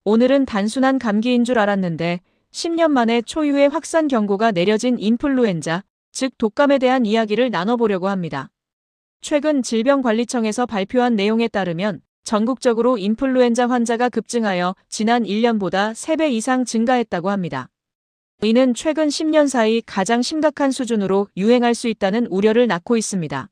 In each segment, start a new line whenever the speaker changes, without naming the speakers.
오늘은 단순한 감기인 줄 알았는데 10년 만에 초유의 확산 경고가 내려진 인플루엔자, 즉 독감에 대한 이야기를 나눠보려고 합니다. 최근 질병관리청에서 발표한 내용에 따르면 전국적으로 인플루엔자 환자가 급증하여 지난 1년보다 3배 이상 증가했다고 합니다. 이는 최근 10년 사이 가장 심각한 수준으로 유행할 수 있다는 우려를 낳고 있습니다.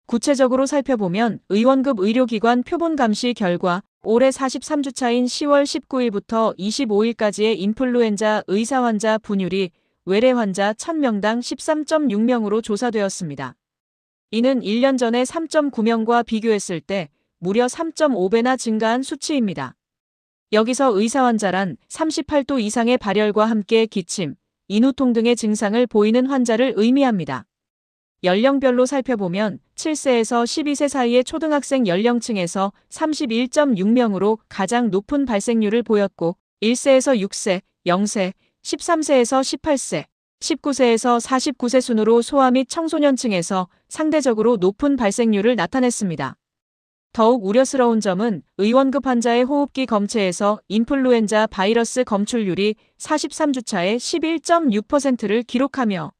구체적으로 살펴보면 의원급 의료기관 표본 감시 결과 올해 43주차인 10월 19일부터 25일까지의 인플루엔자 의사 환자 분율이 외래 환자 1000명당 13.6명으로 조사되었습니다. 이는 1년 전의 3.9명과 비교했을 때 무려 3.5배나 증가한 수치입니다. 여기서 의사 환자란 38도 이상의 발열과 함께 기침, 인후통 등의 증상을 보이는 환자를 의미합니다. 연령별로 살펴보면 7세에서 12세 사이의 초등학생 연령층에서 31.6명으로 가장 높은 발생률을 보였고 1세에서 6세, 0세, 13세에서 18세, 19세에서 49세 순으로 소아 및 청소년층에서 상대적으로 높은 발생률을 나타냈습니다. 더욱 우려스러운 점은 의원급 환자의 호흡기 검체에서 인플루엔자 바이러스 검출률이 43주차에 11.6%를 기록하며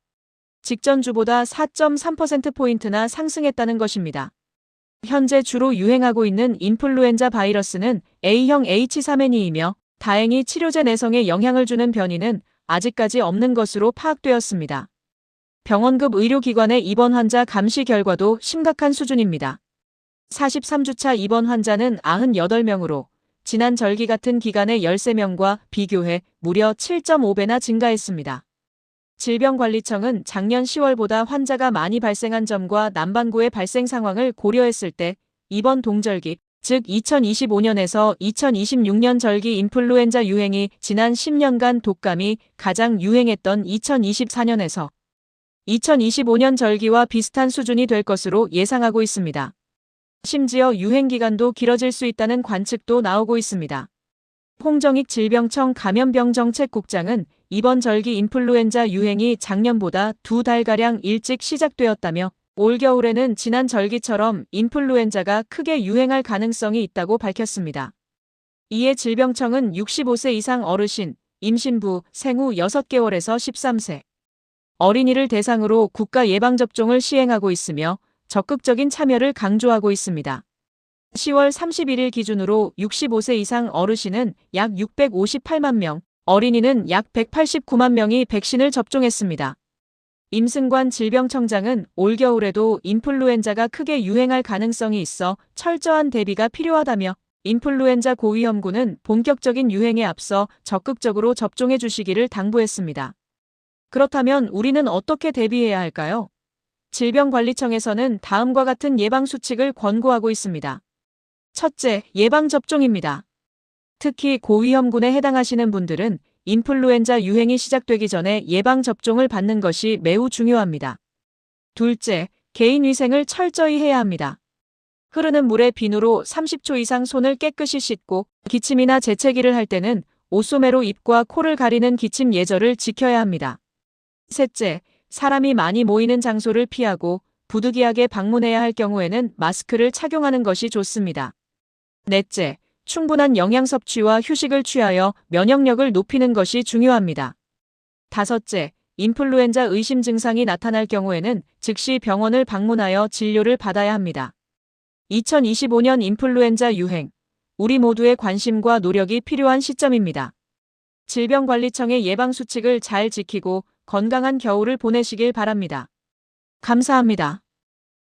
직전주보다 4.3%포인트나 상승했다는 것입니다. 현재 주로 유행하고 있는 인플루엔자 바이러스는 A형 H3N2이며 다행히 치료제 내성에 영향을 주는 변이는 아직까지 없는 것으로 파악되었습니다. 병원급 의료기관의 입원 환자 감시 결과도 심각한 수준입니다. 43주차 입원 환자는 98명으로 지난 절기 같은 기간의 13명과 비교해 무려 7.5배나 증가했습니다. 질병관리청은 작년 10월보다 환자가 많이 발생한 점과 남반구의 발생 상황을 고려했을 때 이번 동절기, 즉 2025년에서 2026년 절기 인플루엔자 유행이 지난 10년간 독감이 가장 유행했던 2024년에서 2025년 절기와 비슷한 수준이 될 것으로 예상하고 있습니다. 심지어 유행 기간도 길어질 수 있다는 관측도 나오고 있습니다. 홍정익 질병청 감염병정책국장은 이번 절기 인플루엔자 유행이 작년보다 2달가량 일찍 시작되었다며 올겨울에는 지난 절기처럼 인플루엔자가 크게 유행할 가능성이 있다고 밝혔습니다. 이에 질병청은 65세 이상 어르신, 임신부, 생후 6개월에서 13세 어린이를 대상으로 국가 예방접종을 시행하고 있으며 적극적인 참여를 강조하고 있습니다. 10월 31일 기준으로 65세 이상 어르신은 약 658만 명, 어린이는 약 189만 명이 백신을 접종했습니다. 임승관 질병청장은 올겨울에도 인플루엔자가 크게 유행할 가능성이 있어 철저한 대비가 필요하다며 인플루엔자 고위험군은 본격적인 유행에 앞서 적극적으로 접종해 주시기를 당부했습니다. 그렇다면 우리는 어떻게 대비해야 할까요? 질병관리청에서는 다음과 같은 예방수칙을 권고하고 있습니다. 첫째, 예방접종입니다. 특히 고위험군에 해당하시는 분들은 인플루엔자 유행이 시작되기 전에 예방접종을 받는 것이 매우 중요합니다. 둘째, 개인위생을 철저히 해야 합니다. 흐르는 물에 비누로 30초 이상 손을 깨끗이 씻고 기침이나 재채기를 할 때는 옷소매로 입과 코를 가리는 기침 예절을 지켜야 합니다. 셋째, 사람이 많이 모이는 장소를 피하고 부득이하게 방문해야 할 경우에는 마스크를 착용하는 것이 좋습니다. 넷째, 충분한 영양 섭취와 휴식을 취하여 면역력을 높이는 것이 중요합니다. 다섯째, 인플루엔자 의심 증상이 나타날 경우에는 즉시 병원을 방문하여 진료를 받아야 합니다. 2025년 인플루엔자 유행, 우리 모두의 관심과 노력이 필요한 시점입니다. 질병관리청의 예방수칙을 잘 지키고 건강한 겨울을 보내시길 바랍니다. 감사합니다.